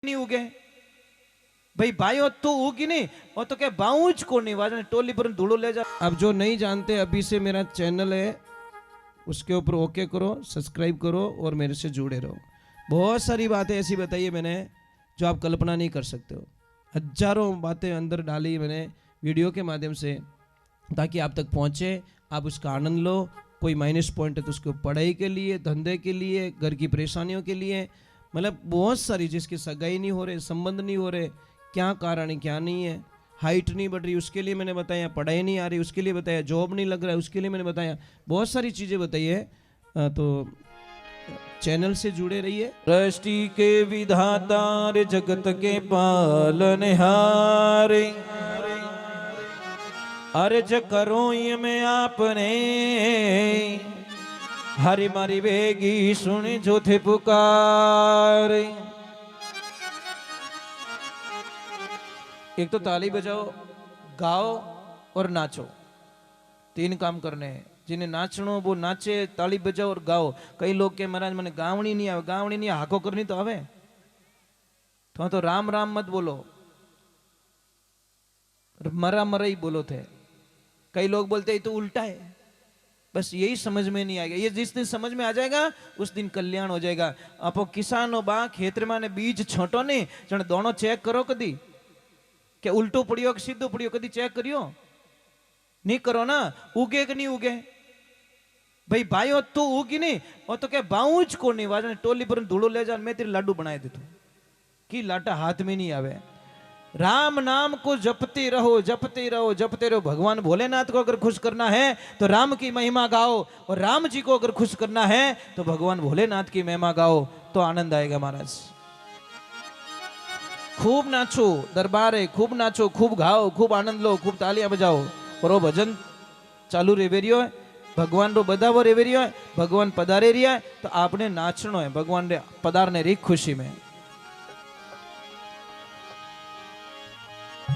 नहीं उगे भाई भाइयों तू उगी नहीं और तो क्या बाउंच को नहीं वाजने टोली पर धूलो ले जा। अब जो नहीं जानते अभी से मेरा चैनल है उसके ऊपर ओके करो, सब्सक्राइब करो और मेरे से जुड़े रहो। बहुत सारी बातें ऐसी बताई है मैंने जो आप कल्पना नहीं कर सकते हो। हजारों बातें अंदर डाली मैंने वीडियो के माध्यम से ताकि आप तक पहुंचे, आप उसका आनंद लो। कोई माइनस पॉइंट है तो उसको पढ़ाई के लिए, धंधे के लिए, घर की परेशानियों के लिए, मतलब बहुत सारी, जिसकी सगाई नहीं हो रहे, संबंध नहीं हो रहे, क्या कारण है क्या नहीं है, हाइट नहीं बढ़ रही उसके लिए मैंने बताया, पढ़ाई नहीं आ रही उसके लिए बताया, जॉब नहीं लग रहा है उसके लिए मैंने बताया, बहुत सारी चीज़ें बताई है। तो चैनल से जुड़े रहिए। सृष्टि के विधाता रे जगत के पालनहार अर्ज करो ये मैं आपने हरि मारी बेगी सुनी जो थे पुकार। एक तो ताली बजाओ, गाओ और नाचो, तीन काम करने हैं। जिन्हें नाचनो वो नाचे, ताली बजाओ और गाओ। कई लोग के महाराज मैंने गावणी नहीं आवे, गावणी नहीं हाको करनी तो आवे तो राम राम मत बोलो, मरा मरा ही बोलो थे। कई लोग बोलते हैं तो उल्टा है, बस यही समझ में नहीं आएगा। ये जिस दिन समझ में आ जाएगा उस दिन कल्याण हो जाएगा। आप किसानो बा खेतर में बीज छोटो नहीं जन दोनों चेक करो कदी के उल्टो पड़ियो कि सीधो पड़ियो, कदी चेक करियो नहीं करो ना, उगे कि नहीं उगे भाई भाइयों तू उगी नहीं और तो क्या बाउंच को नहीं वाजने टोली पर धूलो ले जा, मैं तेरे लाडू बनाए देता कि लाटा हाथ में नहीं आवे। राम नाम को जपते रहो जपते रहो जपते रहो। भगवान भोलेनाथ को अगर खुश करना है तो राम की महिमा गाओ, और राम जी को अगर खुश करना है तो भगवान भोलेनाथ की महिमा गाओ, तो आनंद आएगा महाराज। खूब नाचो, दरबार है, खूब नाचो, खूब गाओ, खूब आनंद लो, खूब तालियां बजाओ। और वो भजन चालू रेवेरियो है, भगवान रो बधावो रेवेरियो है, भगवान पधारे रिया है तो आपने नाचनो है, भगवान रे पधारने री खुशी में।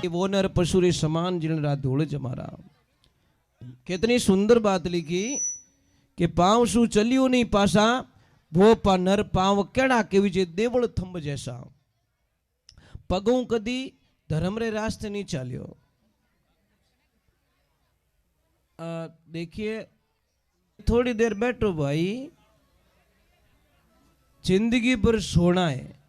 वो नर पशुरे समान जिन रात धूल जमारा। कितनी सुंदर बात लिखी कि पांव सु चलियो नहीं पासा, वो पा नर पांव केड़ा के विजय देवल थंब जैसा। पगों कदी धर्म रे रास्ते नहीं चालियो। देखिए थोड़ी देर बैठो भाई, जिंदगी पर सोना है।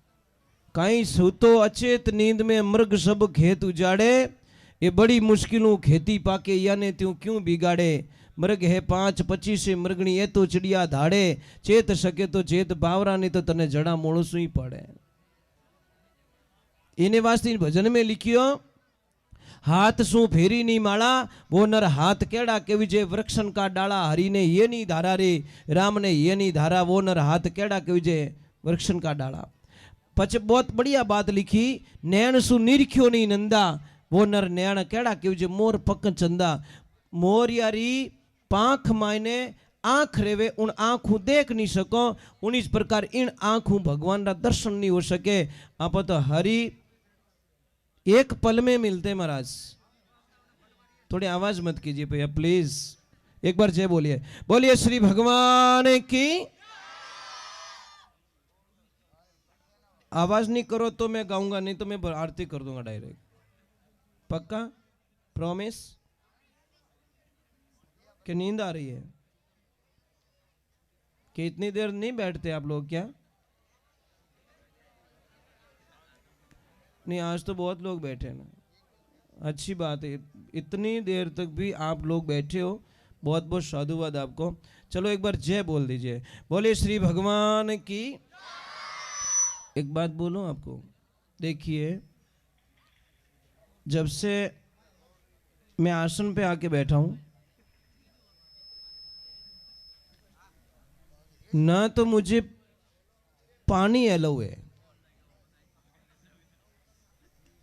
कहीं सुतो अचेत नींद में मृग सब खेत उजाड़े, ये बड़ी मुश्किलों खेती पाके याने त्यों क्यों बिगाड़े। मृग है 5-25 मृगणी ये तो चिड़िया धाड़े, चेत सके तो चेत बावरा नहीं तो तने जड़ा मोणसू ही पड़े। इन्हें वास्ते भजन में लिखियो, हाथ सू फेरी नहीं माला, वो नर हाथ केड़ा के विजय वृक्षन का डाला। हरि ने ये नहीं धारा रे, राम ने ये नहीं धारा, वो नर हाथ केड़ा के विजय वृक्षन का डाला। पच बहुत बढ़िया बात लिखी, नैन सु निरख्यो नहीं नंदा, वो नर नैन केड़ा के विजय मोर पक चंदा। मोर यारी पांख मायने आंख रेवे, उन आंखों देख नहीं सको, उन इस प्रकार इन आंखों भगवान का दर्शन नहीं हो सके। आप तो हरि एक पल में मिलते महाराज। थोड़ी आवाज मत कीजिए भैया प्लीज, एक बार जय बोलिए, बोलिए श्री भगवान की। आवाज नहीं करो तो मैं गाऊंगा, नहीं तो मैं आरती कर दूंगा डायरेक्ट। पक्का प्रॉमिस? कि नींद आ रही है? कि इतनी देर नहीं बैठते आप लोग क्या? नहीं आज तो बहुत लोग बैठे ना, अच्छी बात है, इतनी देर तक भी आप लोग बैठे हो, बहुत बहुत साधुवाद आपको। चलो एक बार जय बोल दीजिए, बोलिए श्री भगवान की। एक बात बोलूं आपको, देखिए जब से मैं आसन पे आके बैठा हूं ना तो मुझे पानी अलाउ है,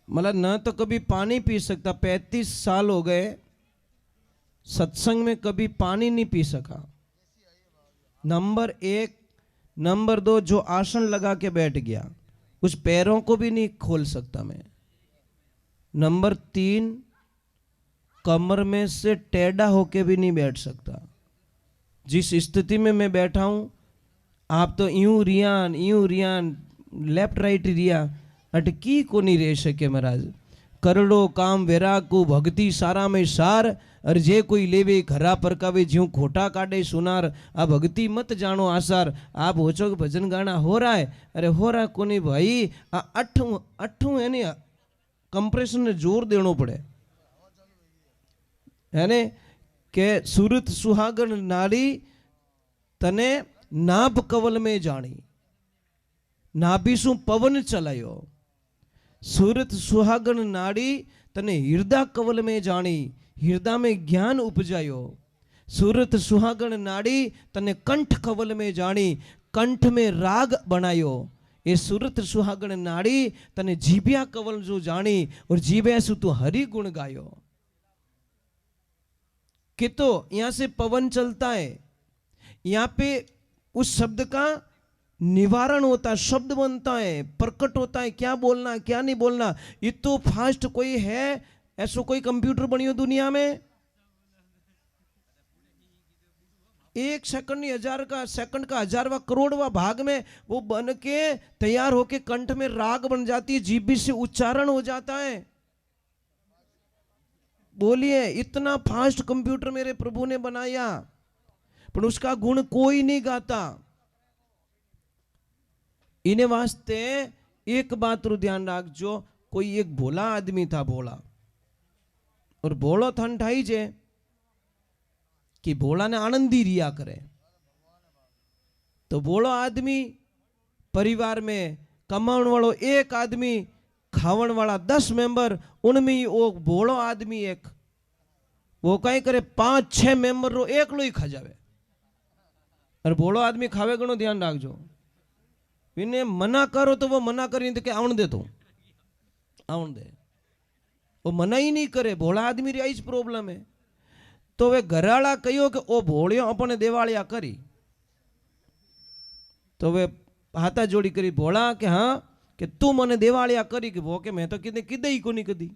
मतलब न तो कभी पानी पी सकता। 35 साल हो गए सत्संग में कभी पानी नहीं पी सका। नंबर 1, नंबर 2 जो आसन लगा के बैठ गया उस पैरों को भी नहीं खोल सकता मैं। नंबर 3 कमर में से टेढ़ा होके भी नहीं बैठ सकता। जिस स्थिति में मैं बैठा हूं आप तो यूं रियान लेफ्ट राइट रिया, अटकी कोनी रह सके महाराज। करड़ो काम वैरागु भक्ति सारा में सार, अरे जे कोई लेवे घरा परकावे ज्यों खोटा काटे सुनार। आ भक्ति मत जानो आसार। आप होचो कि भजन गाना हो रहा है, अरे हो रहा कोनी भाई। आ अठू है ने कंप्रेशन ने जोर देनो पड़े है ने के सूरत सुहागन नारी तने नाभ कवल में जानी, नाभि सु पवन चलायो। सूरत सुहागन नाड़ी तने हृदय कवल में जानी, हृदय में ज्ञान उपजायो। सूरत सुहागन नाड़ी तने कंठ कवल में जानी, कंठ में राग बनायो। ये सूरत सुहागन नाड़ी तने जीभ्या कवल जो जानी, और जीभ्या सु तू हरि गुण गायो। कि तो यहां से पवन चलता है, यहां पे उस शब्द का निवारण होता है, शब्द बनता है, प्रकट होता है, क्या बोलना क्या नहीं बोलना। ये तो फास्ट कोई है, ऐसा कोई कंप्यूटर बनी हो दुनिया में? एक सेकंड नहीं, हजार का सेकंड का हजारवा करोड़वा भाग में वो बन के तैयार होके कंठ में राग बन जाती है, जीभ से उच्चारण हो जाता है। बोलिए, इतना फास्ट कंप्यूटर मेरे प्रभु ने बनाया, पर उसका गुण कोई नहीं गाता। इन्हें वास्ते एक बात रू ध्यान रखजो, कोई एक भोला आदमी था, भोला, और भोलो थन ठाई जे कि भोला ने आनंदी रिया करे। तो भोलो आदमी परिवार में कमाने वालों एक आदमी, खावन वाला 10 मेंबर, उनमें वो भोलो आदमी एक, वो कहीं करे 5-6 मेंबर रो एकलो ही खा जावे। और भोलो आदमी खावे घणो ध्यान रखजो, इन्हें मना करो तो वो मना करी तो क्या आवन दे, तो आवन दे, वो मना ही नहीं करे। भोला आदमी री आई प्रॉब्लम है। तो वे घराला कहो कि ओ भोलियो अपने देवालिया करी, तो वे हाथा जोड़ी करी भोला के हाँ कि तू मने देवालिया करी, कि वो के मैं तो किदे ही को नहीं कदी,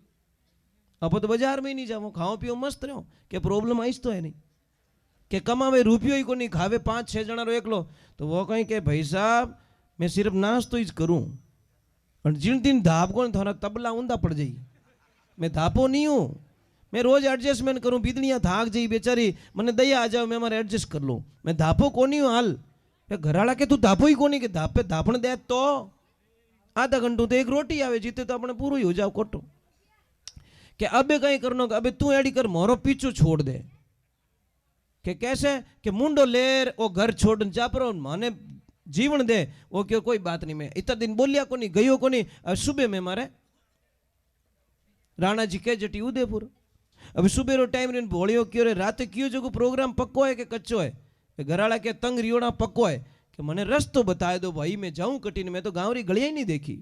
अब तो बाजार में ही नहीं जाओ, खाओ पियो मस्त रहो, के प्रॉब्लम आईस तो है नहीं, के कमावे रुपयो ही को नहीं, खावे 5-6 जना रो एकलो। तो वो कहीं के भाई साहब मैं सिर्फ नाश्तो ही करूं, और जिन दिन धापको ने थोड़ा तबला ऊंधा पड़ जाई, मैं धापो नहीं हूं, मैं रोज एडजस्टमेंट करूं। बीदलियां थाक जाई बेचारी, मने दया आ जाओ, मैं मारे एडजस्ट कर लूं, मैं धापो को नहीं हूं। हाल घराला के तू धापो ही को नहीं, के धापे धापण दे तो आधा घंटो तो एक रोटी आवे, जीते तो अपने पूरा ही हो जाओ कोटो। कि अबे कहीं करनो, अबे तू एडी कर, मोरो पीछू छोड़ दे। कि कैसे कि मुंडो लेर वो घर छोड़ जा पर माने जीवन दे। वो क्यों कोई बात नहीं, मैं इतना दिन बोलिया को नहीं, गयो को नहीं। अब सुबह में मारे राणा जी के जटी उदयपुर, अब सुबह रो टाइम रे भोलियो क्यों रे, रात क्यों जो प्रोग्राम पक्को है कि कच्चो है? घराला के तंग रियोड़ा पक्को है कि मने रस्तो बताए दो भाई, मैं जाऊं कटीने, मैं तो गांव री गलियां ही नहीं देखी।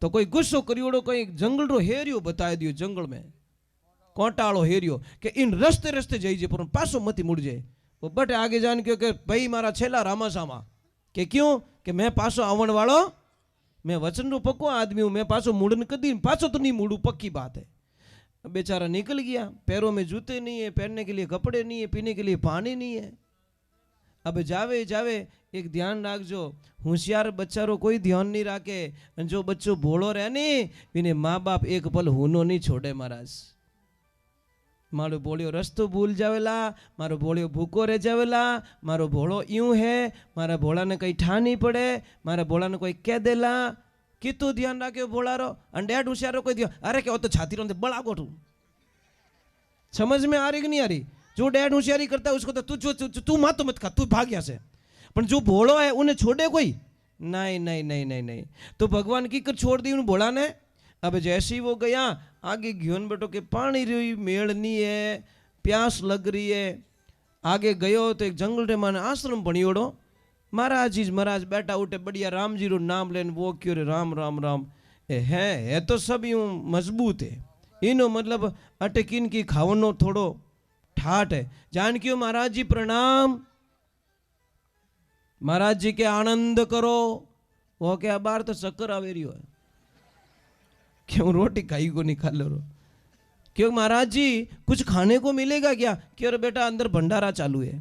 तो कोई गुस्सो करियोड़ो, कोई जंगल रो हेरियो बताए दियो, जंगल में कोटाड़ो हेरियो कि इन रस्ते रस्ते जाइए पर पासो मती मुड़ जाए। वो बट आगे जान क्यों कि भाई मारा छेला रामा सामा, कि क्यों कि मैं पासो आवन वालो, मैं वचन रो पक्को आदमी हूं, मैं पासो मुड़न कदी पासो तो नहीं मुड़ू, पक्की बात है। बेचारा निकल गया, पैरों में जूते नहीं है, पहनने के लिए कपड़े नहीं है, पीने के लिए पानी नहीं है। अब जावे जावे एक ध्यान रखजो, होशियार बच्चा रो कोई ध्यान नहीं रखे, जो बच्चो भोलो रहे नहीं, इन्हें माँ बाप एक पल हुनो नहीं छोड़े महाराज। मारो भोलियो रस्तो भूल जावेला, मारो भोलियो भूखो रह जावेला, मारो भोलो यूं है, मारा भोला ने कहीं ठा नहीं पड़े, मारा भोला ने कोई कह देला, कितु ध्यान रखे भोला रो। अंडेड होशियारो कोई ध्यान, अरे क्या तो छाती रोंदे बड़ा गोठू, समझ में आ रही कि नहीं आ रही? जो डैड होशियारी करता है उसको तो तू मातो मत खा, तू भाग यहाँ से। पर जो भोलो है उन्हें छोड़े कोई नहीं, नहीं नहीं नहीं नहीं। तो भगवान की कर छोड़ दी उन भोला ने। अब जैसे ही वो गया आगे घियोन बेटो के पानी रही मेड़ नहीं है, प्यास लग रही है। आगे गयो तो एक जंगल रे माने आश्रम बनियोड़ो, महाराज जी महाराज बैठा उठे बढ़िया राम जी रो नाम लेन, वो क्यों रे राम राम राम है तो सब यूं मजबूत है, इनो मतलब अटकिन की खावनो थोड़ो ठाट है। जानकियो महाराज जी प्रणाम, महाराज जी के आनंद करो। वो क्या बार तो चक्कर आवे रियो है, क्यों रोटी खाई को नहीं खा लो रो, क्यों महाराज जी कुछ खाने को मिलेगा क्या? क्यों रे बेटा अंदर भंडारा चालू है,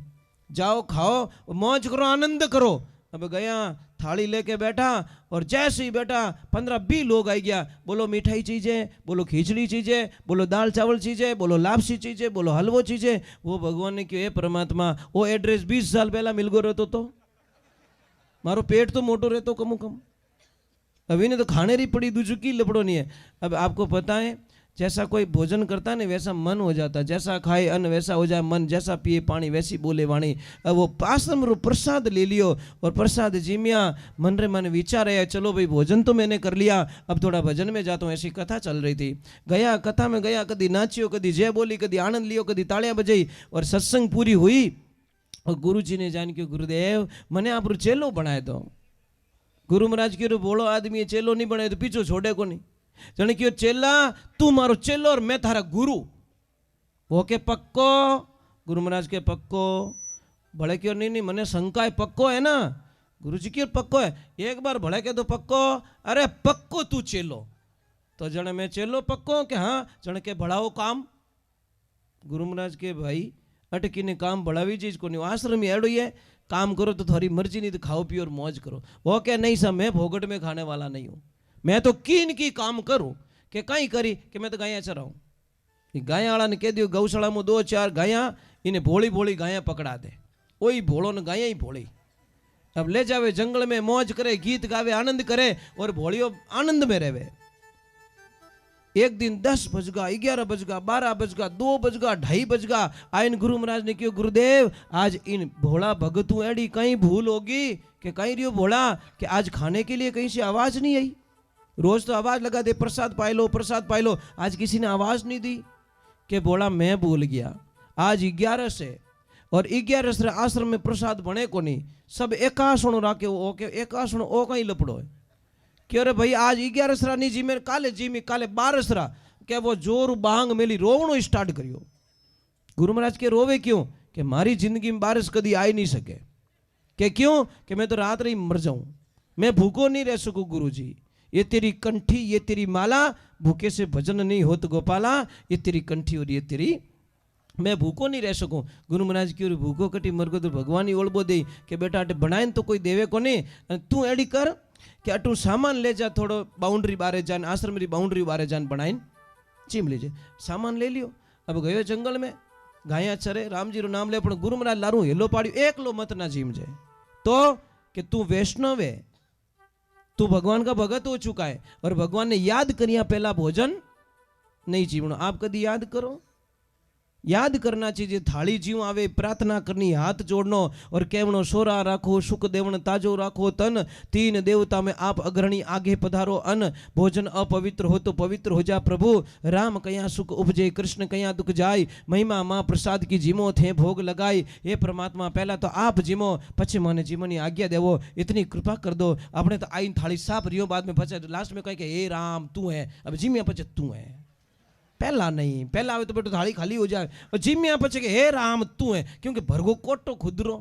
जाओ खाओ मौज करो आनंद करो। अब गया थाली लेके बैठा और जैसे ही बैठा 15-20 लोग आ गया। बोलो मिठाई चाहिए, बोलो खिचड़ी चाहिए, बोलो दाल चावल चाहिए, बोलो लापसी चाहिए, बोलो हलवो चाहिए। वो भगवान ने क्यों, हे परमात्मा वो एड्रेस 20 साल पहला मिल गयो रहतो तो मारो पेट तो मोटो रहतो कमो कम। अभी ने तो खाने री पड़ी दूसरी की लपड़ो नहीं है। अब आपको पता है जैसा कोई भोजन करता है ना वैसा मन हो जाता है, जैसा खाए अन्न वैसा हो जाए मन, जैसा पिए पानी वैसी बोले वाणी। अब वो आश्रम रो प्रसाद ले लियो और प्रसाद जीमिया, मन रे मन विचार है चलो भाई भोजन तो मैंने कर लिया, अब थोड़ा भजन में जाता हूँ। ऐसी कथा चल रही थी, गया कथा में गया, कभी नाचियो, कभी जय बोली, कभी आनंद लियो, कभी तालियां बजाई और सत्संग पूरी हुई। और गुरु जी ने जान के गुरुदेव मने आप रू चेलो बनाए दो। गुरु महाराज के रू बोलो आदमी चेलो नहीं बनाए तो पीछो छोड़े को नहीं। जने क्यों चेला तू मारो चेलो और मैं थारा गुरु। वो के पक्को, गुरु महाराज के पक्को, भले क्यों नहीं मने शंका है, पक्को है ना? गुरु जी क्यों पक्को है? एक बार भले के तो पक्को, अरे पक्को तू चेलो। तो जने मैं चेलो पक्को के हाँ, जने के बढ़ाओ काम। गुरु महाराज के भाई अटकी ने काम बढ़ावी चीज को नहीं, आश्रम ही एडो है, काम करो तो थोड़ी मर्जी, नहीं तो खाओ पियो और मौज करो। वो क्या नहीं सब मैं भोगट में खाने वाला नहीं हूँ, मैं तो कीन की काम करूं कि कहीं करी कि मैं तो गाया चराऊं। गाया वाला ने कह दियो गौशाला में 2-4 गाया, इन्हें भोली भोली गाया पकड़ा दे, वही भोलो ने गाया ही भोली। अब ले जावे जंगल में मौज करे, गीत गावे, आनंद करे और भोलियो आनंद में रहे। एक दिन 10 बजगा, 11 बजगा, 12 बजगा, 2 बजगा, 2:30 बजगा, आइन गुरु महाराज ने क्यों गुरुदेव आज इन भोला भगतू एडी कहीं भूल होगी कि कहीं रियो भोला कि आज खाने के लिए कहीं से आवाज नहीं आई। रोज तो आवाज लगा दे प्रसाद पाई लो, प्रसाद पाई लो, आज किसी ने आवाज नहीं दी कि बोला मैं भूल गया। आज 11 से और 11 से आश्रम में प्रसाद बने को नहीं, सब एकासण राके ओके एकासण ओ कहीं लपड़ो है कि अरे भाई आज 11 सरा नहीं जी मैं काले जी में काले 12 सरा क्या वो जोर बांग मेली रोवणो स्टार्ट करियो। गुरु महाराज के रोवे क्यों कि मारी जिंदगी में बारिश कभी आई नहीं सके, कि क्यों कि मैं तो रात रही मर जाऊं, मैं भूखो नहीं रह सकूं। गुरु जी ये तेरी कंठी, ये तेरी माला, भूखे से भजन नहीं होत गोपाला, ये तेरी कंठी और ये तेरी, मैं भूखो नहीं रह सकूं। गुरु महाराज की और भूखो कटी मरगो तो भगवान ही ओळबो दे कि बेटा अटे बनाए तो कोई देवे को नहीं, तू एडी कर कि अटू सामान ले जा, थोड़ो बाउंड्री बारे जान, आश्रम री बाउंड्री बारे जान बनाइन चीम लीजिए। सामान ले लियो, अब गयो जंगल में गाया चरे, राम जी रो नाम ले, पण गुरु महाराज लारू हेलो पाड़ियो, एकलो मत ना जीम जाए तो कि तू वैष्णव है, तू भगवान का भगत हो चुका है और भगवान ने याद करिया पहला भोजन नहीं जीवनो। आप कभी याद करो, याद करना चाहिए। थाली जीव आवे प्रार्थना करनी, हाथ जोड़नो और कहवनो सोरा राखो सुख देवण ताजो राखो तन, 3 देवता में आप अग्रणी आगे पधारो अन, भोजन अपवित्र हो तो पवित्र हो जा प्रभु, राम कया सुख उपजे कृष्ण कया दुख जाय, महिमा माँ प्रसाद की जीमो थे भोग लगाई। हे परमात्मा पहला तो आप जीमो पछे माने जीमोनी आज्ञा देवो, इतनी कृपा कर दो। अपने तो आई थाली साफ रियो, बाद में पछे लास्ट में कहे कि हे राम तू है, अब जीमिया पछे तू है, पहला नहीं, पहला आवे तो बेटो थाली खाली हो जाए और जिम्या पचे के हे राम तू है, क्योंकि भरगो कोटो खुदरो।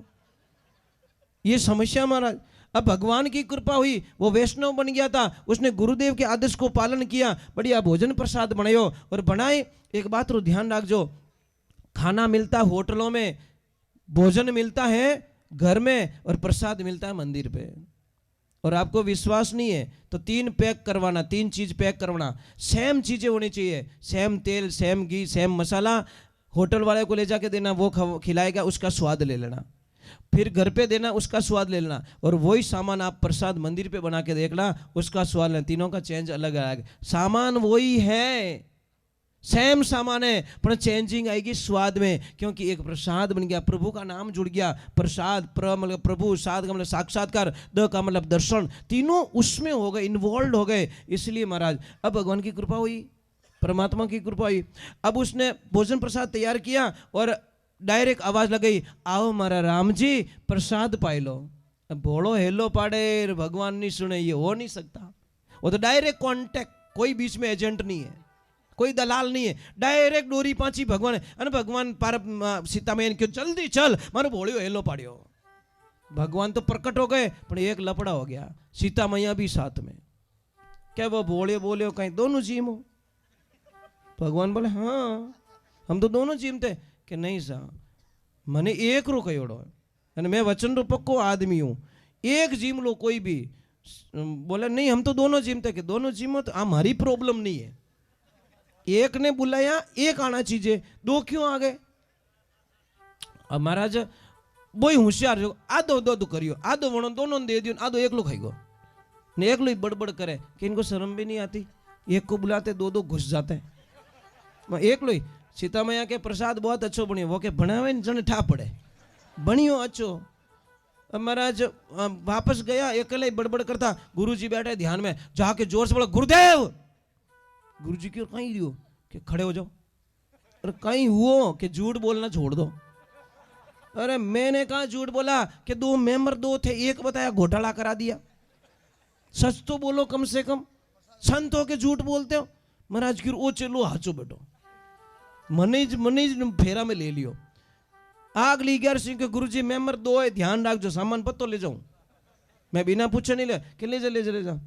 ये समस्या महाराज। अब भगवान की कृपा हुई, वो वैष्णव बन गया था, उसने गुरुदेव के आदेश को पालन किया, बढ़िया भोजन प्रसाद बनायो और बनाए। एक बात रो ध्यान रखजो, खाना मिलता होटलों में, भोजन मिलता है घर में और प्रसाद मिलता है मंदिर पे। और आपको विश्वास नहीं है तो 3 पैक करवाना, 3 चीज पैक करवाना, सेम चीजें होनी चाहिए, सेम तेल, सेम घी, सेम मसाला। होटल वाले को ले जाके देना, वो खिलाएगा, उसका स्वाद ले लेना, फिर घर पे देना, उसका स्वाद ले लेना, और वही सामान आप प्रसाद मंदिर पे बना के देखना, उसका स्वाद लेना, तीनों का चेंज अलग अलग। सामान वही है, सेम सामान है पर चेंजिंग आएगी स्वाद में, क्योंकि एक प्रसाद बन गया, प्रभु का नाम जुड़ गया। प्रसाद प्र मतलब प्रभु, साध का मतलब साक्षात्कार, द का मतलब दर्शन, तीनों उसमें हो गए, इन्वॉल्व हो गए। इसलिए महाराज अब भगवान की कृपा हुई, परमात्मा की कृपा हुई। अब उसने भोजन प्रसाद तैयार किया और डायरेक्ट आवाज लगाई, आओ मारा राम जी प्रसाद पाई लो। अब भोलो हेलो पाड़े, भगवान नहीं सुने, ये हो नहीं सकता। वो तो डायरेक्ट कॉन्टेक्ट, कोई बीच में एजेंट नहीं है, कोई दलाल नहीं है, डायरेक्ट डोरी पाची भगवान। अने भगवान पार सीता मैया क्यों जल्दी चल, मारो भोलियो हेलो पाड़ियो। भगवान तो प्रकट हो गए पर एक लपड़ा हो गया, सीता मैया भी साथ में। क्या वो भोलियो बोलियो कहीं दोनों जीम हो? भगवान बोले हाँ हम तो दोनों जीम थे। कि नहीं सा, मने एक रो कयोड़ो है, मैं वचन रो पक्को आदमी हूँ, एक जिम लो कोई भी, बोले नहीं हम तो दोनों जिमते, कि दोनों जिमो तो हमारी प्रॉब्लम नहीं है, एक ने बुलाया एक आना चाहिए, दो क्यों आ गए? अब महाराज बोई होशियार जो आधो दो करियो, आधो वणो दोनों ने दे दियो, आधो एकलो खाई गो ने एकलो ही बड़बड़ करे कि इनको शर्म भी नहीं आती, एक को बुलाते दो दो घुस जाते हैं। एकलो ही सीता मैया के प्रसाद बहुत अच्छो बनियो, वो के बनावे ने जने ठा पड़े, बनियो अच्छो। अब महाराज वापस गया, अकेले ही बड़बड़ करता, गुरुजी बैठे ध्यान में, जाके जोर से बोला गुरुदेव। गुरुजी क्यों कहीं रियो कि खड़े हो जाओ, अरे कहीं हुओ कि झूठ बोलना छोड़ दो। अरे मैंने कहा झूठ बोला कि दो मेंबर दो थे, एक बताया घोटाला करा दिया, सच तो बोलो कम से कम, संत हो के झूठ बोलते हो। महाराज की ओ चलो हाचो बेटो, मनीज फेरा में ले लियो। आग ली 11 सिंह के गुरुजी मेंबर दो है, ध्यान रख जो सामान पत्तो ले जाऊं, मैं बिना पूछे नहीं ले कि ले जा।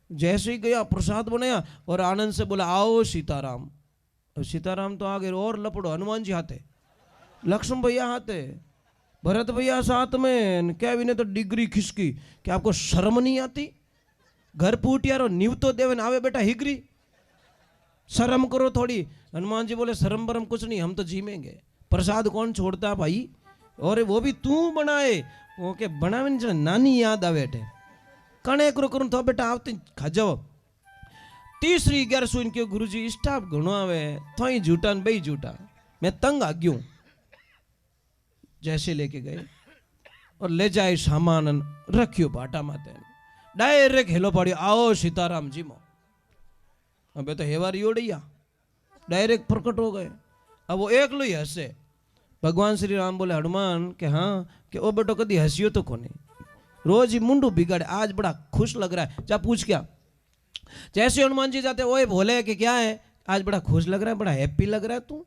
जैसे ही गया प्रसाद बनाया और आनंद से बोला आओ सीताराम। अब सीताराम तो आगे और लपड़ो, हनुमान जी हाथे, लक्ष्मण भैया हाथे, भरत भैया साथ में, क्या ने तो डिग्री खिसकी कि आपको शर्म नहीं आती, घर पूट यारो नीव तो देवे आवे बेटा हिगरी, शर्म करो थोड़ी। हनुमान जी बोले शर्म बरम कुछ नहीं, हम तो जीमेंगे, प्रसाद कौन छोड़ता भाई, और वो भी तू बनाए, वो के बनावे नानी याद आवे थे, कणे करूं तो बेटा आवती खा जाओ। तीसरी 11 इनके गुरुजी स्टाफ घणो आवे, थोई झूठा बई झूठा, मैं तंग आ गयूं। जैसे लेके गए और ले जाए सामान रखियो बाटा माते, डायरेक्ट हेलो पाड़ियो आओ सीताराम जी मो। अबे तो हेवारी ओडिया डायरेक्ट प्रकट हो गए। अब वो एक लो ही हंसे। भगवान श्री राम बोले हनुमान के हाँ कि ओ बेटो कदी हंसियो तो कोनी, रोज ही मुंडू बिगाड़े, आज बड़ा खुश लग रहा है, जा पूछ क्या। जैसे हनुमान जी जाते ओए भोले कि क्या है, आज बड़ा खुश लग रहा है, बड़ा हैप्पी लग रहा है तू,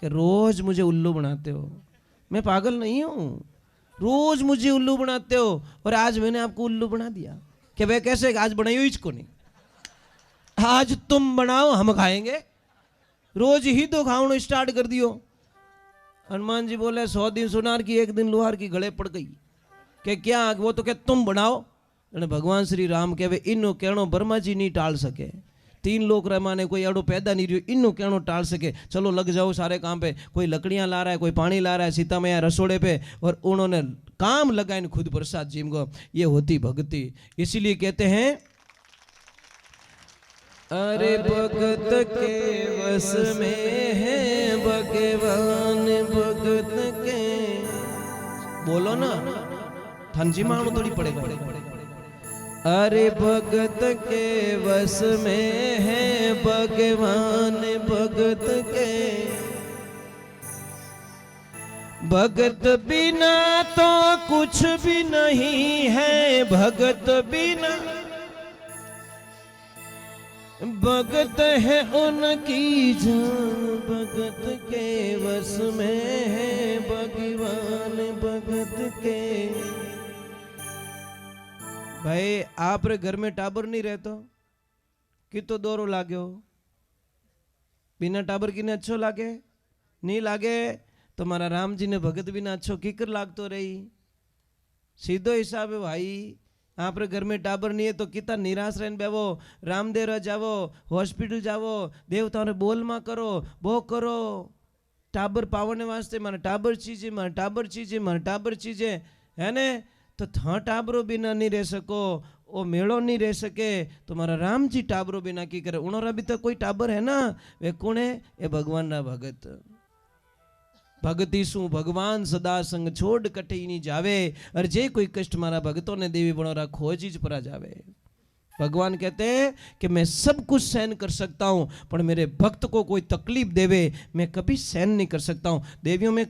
कि रोज मुझे उल्लू बनाते हो, मैं पागल नहीं हूं, रोज मुझे उल्लू बनाते हो और आज मैंने आपको उल्लू बना दिया। कि भाई कैसे, आज बनाई हुई इसको नहीं, आज तुम बनाओ हम खाएंगे, रोज ही तो खाओ स्टार्ट कर दियो। हनुमान जी बोले 100 दिन सोनार की 1 दिन लोहार की गले पड़ गई, कि क्या, वो तो क्या तुम बनाओ। भगवान श्री राम कहे इनो कहनो ब्रह्मा जी नहीं टाल सके, 3 लोग रमाने कोई अड़ो पैदा नहीं रही, इनो कहनो टाल सके, चलो लग जाओ सारे काम पे। कोई लकड़ियां ला रहा है, कोई पानी ला रहा है, सीता मैया रसोड़े पे, और उन्होंने काम लगाए खुद प्रसाद जी को। ये होती भक्ति। इसीलिए कहते हैं अरे भगत के वस में है भगवान, भगत के, बोलो ना थनजी मानो थोड़ी पड़ेगा। अरे भगत के वस में है भगवान, भगत के, भगत बिना तो कुछ भी नहीं है, भगत बिना, भगत है उनकी जान, भगत के वस में है भगवान, भगत के। भाई आप रे घर में टाबर नहीं रहतो कि तो दौरो लाग्यो, बिना टाबर की ने अच्छो लागे नहीं लागे, तो मारा राम जी ने भगत बिना अच्छो कीकर लागतो रही। सीधो हिसाब है भाई, आप रे घर में टाबर नहीं है तो कितना निराश रहने बेवो, रामदेव जावो, हॉस्पिटल जावो, देवताओं ने बोल मा करो, वो करो, टाबर पावने वास्ते मारा टाबर चीजे, मारा टाबर चीजे, मारा टाबर चीजे, है ने। तो था टाबरो बिना नहीं रह सको, वो मेड़ो नहीं रह सके, तो मारा राम जी टाबरो बिना की करे, उनोरा भी तो कोई टाबर है ना, वे कौन है, ये भगवान ना भगत। भगती सु भगवान सदा संग छोड़ कटे नहीं जावे, और जे कोई कष्ट मारा भगतों ने देवी बनोरा खोज ही परा जावे। भगवान कहते हैं कि मैं सब कुछ सहन कर सकता हूं, पर मेरे भक्त को कोई तकलीफ देवे मैं कभी सहन नहीं कर सकता हूं। देवियों में